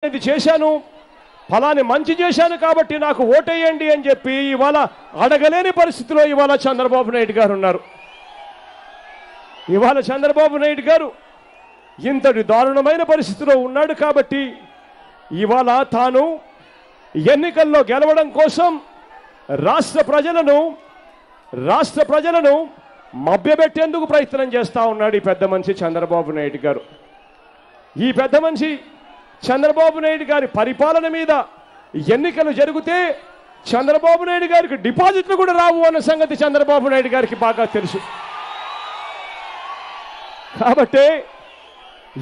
ఇది చేశాను, ఫలాని మంచి చేశాను కాబట్టి నాకు ఓటేయండి అని చెప్పి ఇవాళ అడగలేని పరిస్థితిలో ఇవాళ చంద్రబాబు నాయుడు గారు ఉన్నారు. ఇవాళ చంద్రబాబు నాయుడు గారు ఇంతటి దారుణమైన పరిస్థితిలో ఉన్నాడు కాబట్టి ఇవాళ తాను ఎన్నికల్లో గెలవడం కోసం రాష్ట్ర ప్రజలను మభ్యపెట్టేందుకు ప్రయత్నం చేస్తా ఉన్నాడు ఈ పెద్ద మనిషి చంద్రబాబు నాయుడు గారు. ఈ పెద్ద మనిషి చంద్రబాబు నాయుడు గారి పరిపాలన మీద ఎన్నికలు జరిగితే చంద్రబాబు నాయుడు గారికి డిపాజిట్లు కూడా రావు అన్న సంగతి చంద్రబాబు నాయుడు గారికి బాగా తెలుసు. కాబట్టి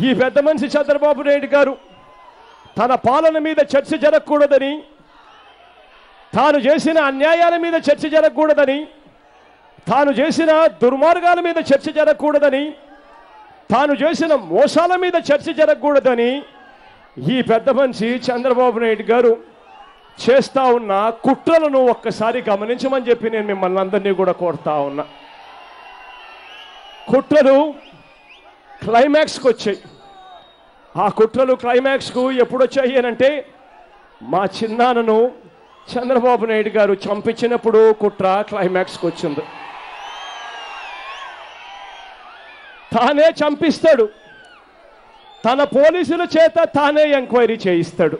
ఈ పెద్ద మనిషి చంద్రబాబు నాయుడు గారు తన పాలన మీద చర్చ జరగకూడదని, తాను చేసిన అన్యాయాల మీద చర్చ జరగకూడదని, తాను చేసిన దుర్మార్గాల మీద చర్చ జరగకూడదని, తాను చేసిన మోసాల మీద చర్చ జరగకూడదని ఈ పెద్ద మనిషి చంద్రబాబు నాయుడు గారు చేస్తా ఉన్న కుట్రలను ఒక్కసారి గమనించమని చెప్పి నేను మిమ్మల్ని అందరినీ కూడా కోరుతా ఉన్నా. కుట్రలు క్లైమాక్స్కి వచ్చాయి. ఆ కుట్రలు క్లైమాక్స్కు ఎప్పుడు వచ్చాయి అనంటే మా చిన్నాన్నను చంద్రబాబు నాయుడు గారు చంపించినప్పుడు కుట్ర క్లైమాక్స్కి వచ్చింది. తానే చంపిస్తాడు, తన పోలీసుల చేత తానే ఎంక్వైరీ చేయిస్తాడు,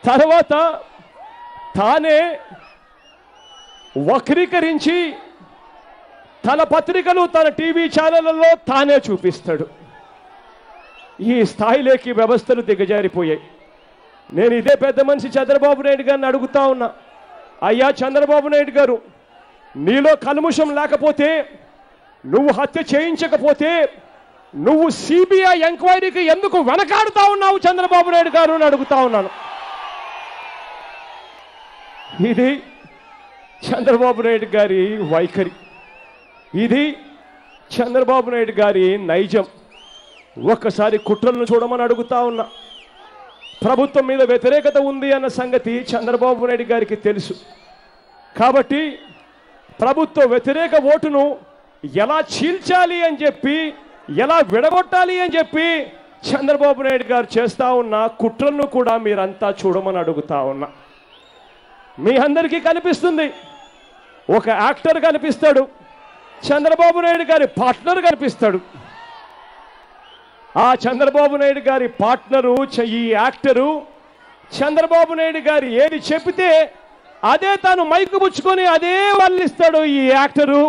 తర్వాత తానే వక్రీకరించి తన పత్రికలు తన టీవీ ఛానళ్లలో తానే చూపిస్తాడు. ఈ స్థాయిలోకి వ్యవస్థలు దిగజారిపోయాయి. నేను ఇదే పెద్ద మనిషి చంద్రబాబు నాయుడు గారిని అడుగుతా ఉన్నా, అయ్యా చంద్రబాబు నాయుడు గారు, నీలో కల్ముషం లేకపోతే, నువ్వు హత్య చేయించకపోతే నువ్వు సిబిఐ ఎంక్వైరీకి ఎందుకు వెనకాడుతా ఉన్నావు చంద్రబాబు నాయుడు గారు అని అడుగుతా ఉన్నాను. ఇది చంద్రబాబు నాయుడు గారి వైఖరి, ఇది చంద్రబాబు నాయుడు గారి నైజం. ఒక్కసారి కుట్రలను చూడమని అడుగుతా ఉన్నా. ప్రభుత్వం మీద వ్యతిరేకత ఉంది అన్న సంగతి చంద్రబాబు నాయుడు గారికి తెలుసు. కాబట్టి ప్రభుత్వ వ్యతిరేక ఓటును ఎలా చీల్చాలి అని చెప్పి, ఎలా విడగొట్టాలి అని చెప్పి చంద్రబాబు నాయుడు గారు చేస్తా ఉన్న కుట్రలను కూడా మీరంతా చూడమని అడుగుతా ఉన్నా. మీ అందరికీ కనిపిస్తుంది, ఒక యాక్టర్ కనిపిస్తాడు, చంద్రబాబు నాయుడు గారి పార్ట్నర్ కనిపిస్తాడు. ఆ చంద్రబాబు నాయుడు గారి పార్ట్నరు, ఈ యాక్టరు చంద్రబాబు నాయుడు గారు ఏది చెబితే అదే తాను మైకు పుచ్చుకొని అదే వల్లిస్తాడు ఈ యాక్టరు,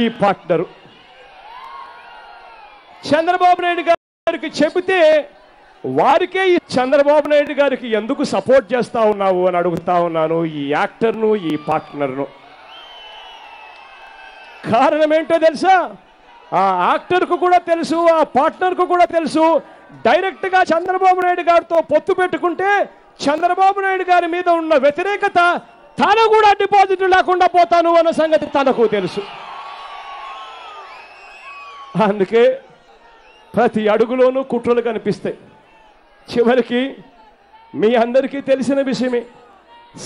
ఈ పార్ట్నరు. చంద్రబాబు నాయుడు గారికి చెబితే వారికే ఈ చంద్రబాబు నాయుడు గారికి ఎందుకు సపోర్ట్ చేస్తా ఉన్నావు అని అడుగుతా ఉన్నాను ఈ యాక్టర్ను, ఈ పార్ట్నర్ను. కారణం ఏంటో తెలుసా? ఆ యాక్టర్కు కూడా తెలుసు, ఆ పార్ట్నర్కు కూడా తెలుసు, డైరెక్ట్గా చంద్రబాబు నాయుడు గారితో పొత్తు పెట్టుకుంటే చంద్రబాబు నాయుడు గారి మీద ఉన్న వ్యతిరేకత తాను కూడా డిపాజిట్ లేకుండా పోతాను అన్న సంగతి తనకు తెలుసు. అందుకే ప్రతి అడుగులోనూ కుట్రలు కనిపిస్తాయి. చివరికి మీ అందరికీ తెలిసిన విషయమే,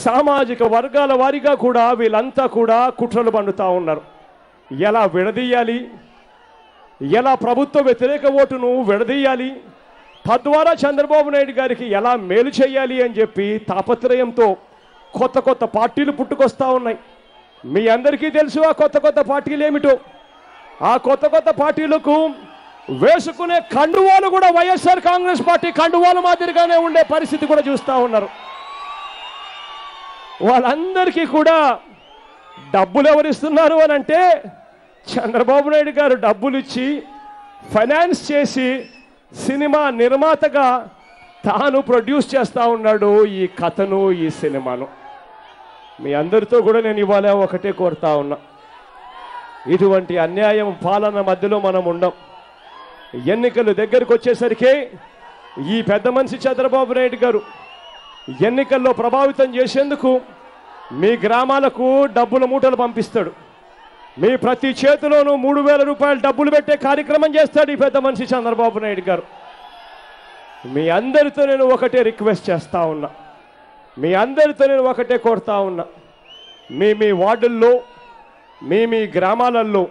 సామాజిక వర్గాల వారీగా కూడా వీళ్ళంతా కూడా కుట్రలు పండుతూ ఉన్నారు. ఎలా విడదీయాలి, ఎలా ప్రభుత్వ వ్యతిరేక ఓటును విడదీయాలి, తద్వారా చంద్రబాబు నాయుడు గారికి ఎలా మేలు చేయాలి అని చెప్పి తాపత్రయంతో కొత్త కొత్త పార్టీలు పుట్టుకొస్తా ఉన్నాయి. మీ అందరికీ తెలుసు ఆ కొత్త కొత్త పార్టీలు ఏమిటో. ఆ కొత్త కొత్త పార్టీలకు వేసుకునే కండువాలు కూడా వైఎస్ఆర్ కాంగ్రెస్ పార్టీ కండువాల మాదిరిగానే ఉండే పరిస్థితి కూడా చూస్తూ ఉన్నారు. వాళ్ళందరికీ కూడా డబ్బులు ఎవరిస్తున్నారు అని అంటే చంద్రబాబు నాయుడు గారు డబ్బులు ఇచ్చి ఫైనాన్స్ చేసి సినిమా నిర్మాతగా తాను ప్రొడ్యూస్ చేస్తూ ఉన్నాడు ఈ కథను, ఈ సినిమాను. మీ అందరితో కూడా నేను ఇవాళ ఒకటే కోరుతా ఉన్నా, ఇటువంటి అన్యాయం పాలన మధ్యలో మనం ఉండం. ఎన్నికలు దగ్గరకు వచ్చేసరికి ఈ పెద్ద మనిషి చంద్రబాబు నాయుడు గారు ఎన్నికల్లో ప్రభావితం చేసేందుకు మీ గ్రామాలకు డబ్బుల మూటలు పంపిస్తాడు. మీ ప్రతి చేతిలోనూ 3,000 రూపాయలు డబ్బులు పెట్టే కార్యక్రమం చేస్తాడు ఈ పెద్ద మనిషి చంద్రబాబు నాయుడు గారు. మీ అందరితో నేను ఒకటే రిక్వెస్ట్ చేస్తా ఉన్నా, మీ అందరితో నేను ఒకటే కోరుతా ఉన్నా, మీ వార్డుల్లో, మీ గ్రామాలలో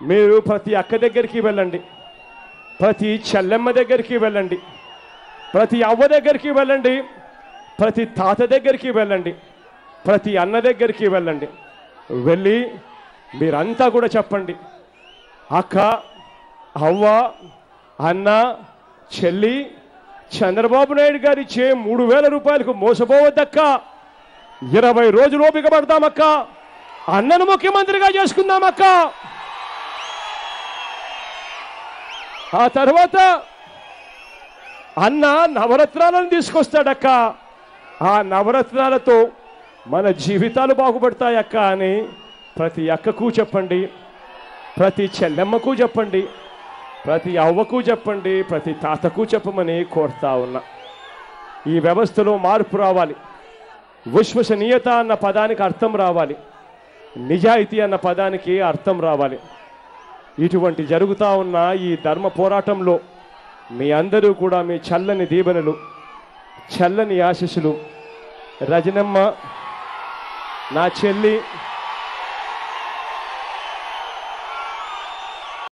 మీరు ప్రతి అక్క దగ్గరికి వెళ్ళండి, ప్రతి చెల్లెమ్మ దగ్గరికి వెళ్ళండి, ప్రతి అవ్వ దగ్గరికి వెళ్ళండి, ప్రతి తాత దగ్గరికి వెళ్ళండి, ప్రతి అన్న దగ్గరికి వెళ్ళండి. వెళ్ళి మీరంతా కూడా చెప్పండి, అక్క, అవ్వ, అన్న, చెల్లి, చంద్రబాబు నాయుడు గారు ఇచ్చే 3,000 రూపాయలకు మోసపోవద్దక్క. 20 రోజులు ఓపిక పడతామక్క. అన్నను ముఖ్యమంత్రిగా చేసుకుందామక్క. ఆ తర్వాత అన్న నవరత్నాలను తీసుకొస్తాడక్క. ఆ నవరత్నాలతో మన జీవితాలు బాగుపడతాయక్క అని ప్రతి అక్కకు చెప్పండి, ప్రతి చెల్లెమ్మకు చెప్పండి, ప్రతి అవ్వకు చెప్పండి, ప్రతి తాతకు చెప్పమని కోరుతా ఉన్నా. ఈ వ్యవస్థలో మార్పు రావాలి. విశ్వసనీయత అన్న పదానికి అర్థం రావాలి. నిజాయితీ అన్న పదానికి అర్థం రావాలి. ఇటువంటి జరుగుతూ ఉన్న ఈ ధర్మ పోరాటంలో మీ అందరూ కూడా మీ చల్లని దీవెనలు, చల్లని ఆశీస్సులు, రజనమ్మ, నా చెల్లి,